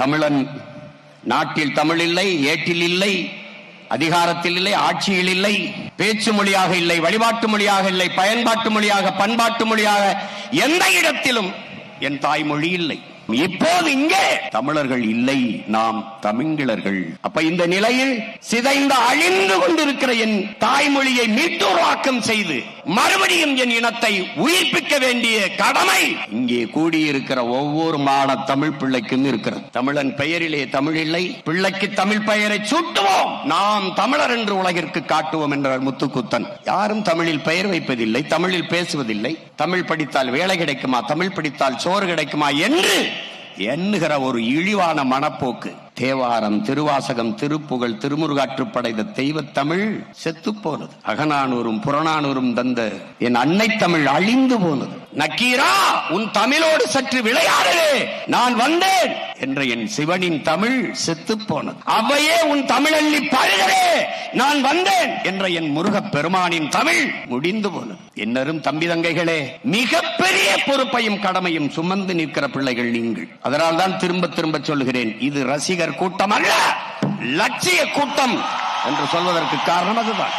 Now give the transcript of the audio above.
தமிழன் நாட்டில் தமிழ் இல்லை, ஏட்டில் இல்லை, அதிகாரத்தில் இல்லை, ஆட்சியில் இல்லை, பேச்சு மொழியாக இல்லை, வழிபாட்டு மொழியாக இல்லை, பயன்பாட்டு மொழியாக, பண்பாட்டு மொழியாக எந்த இடத்திலும் என் தாய்மொழி இல்லை. இப்போது இங்கே தமிழர்கள் இல்லை, நாம் தமிழர்கள். அப்ப இந்த நிலையில் சிதைந்து அழிந்து கொண்டிருக்கிற என் தாய்மொழியை மீட்டுருவாக்கம் செய்து மறுபடியும் என் இனத்தை உயிர்ப்பிக்க வேண்டிய கடமை இங்கே கூடியிருக்கிற ஒவ்வொரு மாட தமிழ் பிள்ளைக்கும் இருக்கிறது. தமிழன் பெயரிலே தமிழ் இல்லை, பிள்ளைக்கு தமிழ் பெயரை சூட்டுவோம், நாம் தமிழர் என்று உலகிற்கு காட்டுவோம் என்றார் முத்துக்குத்தன். யாரும் தமிழில் பெயர் வைப்பதில்லை, தமிழில் பேசுவதில்லை. தமிழ் படித்தால் வேலை கிடைக்குமா, தமிழ் படித்தால் சோறு கிடைக்குமா என்று எண்ணுகிற ஒரு இழிவான மனப்போக்கு. தேவாரம், திருவாசகம், திருப்புகழ், திருமுருகாற்றுப்படை தெய்வ தமிழ் செத்து போனது. அகநானூரும் புறநானூரும் தந்த என் அன்னை தமிழ் அழிந்து போனது. நக்கீரா, உன் தமிழோடு சற்று விளையாடலே, நான் வந்தேன் என்ற என் சிவனின் தமிழ் செத்து போனது. அவையே உன் தமிழள்ளி பருகலே, நான் வந்தேன் என்ற என் முருகப் பெருமானின் தமிழ் முடிந்து போனது. என்னரும் தம்பி தங்கைகளே, மிகப்பெரிய பொறுப்பையும் கடமையும் சுமந்து நிற்கிற பிள்ளைகள் நீங்கள். அதனால் தான் திரும்ப திரும்ப சொல்கிறேன், இது ரசிகர் கூட்டம் அல்ல, லட்சிய கூட்டம் என்று சொல்வதற்கு காரணம் அதுதான்.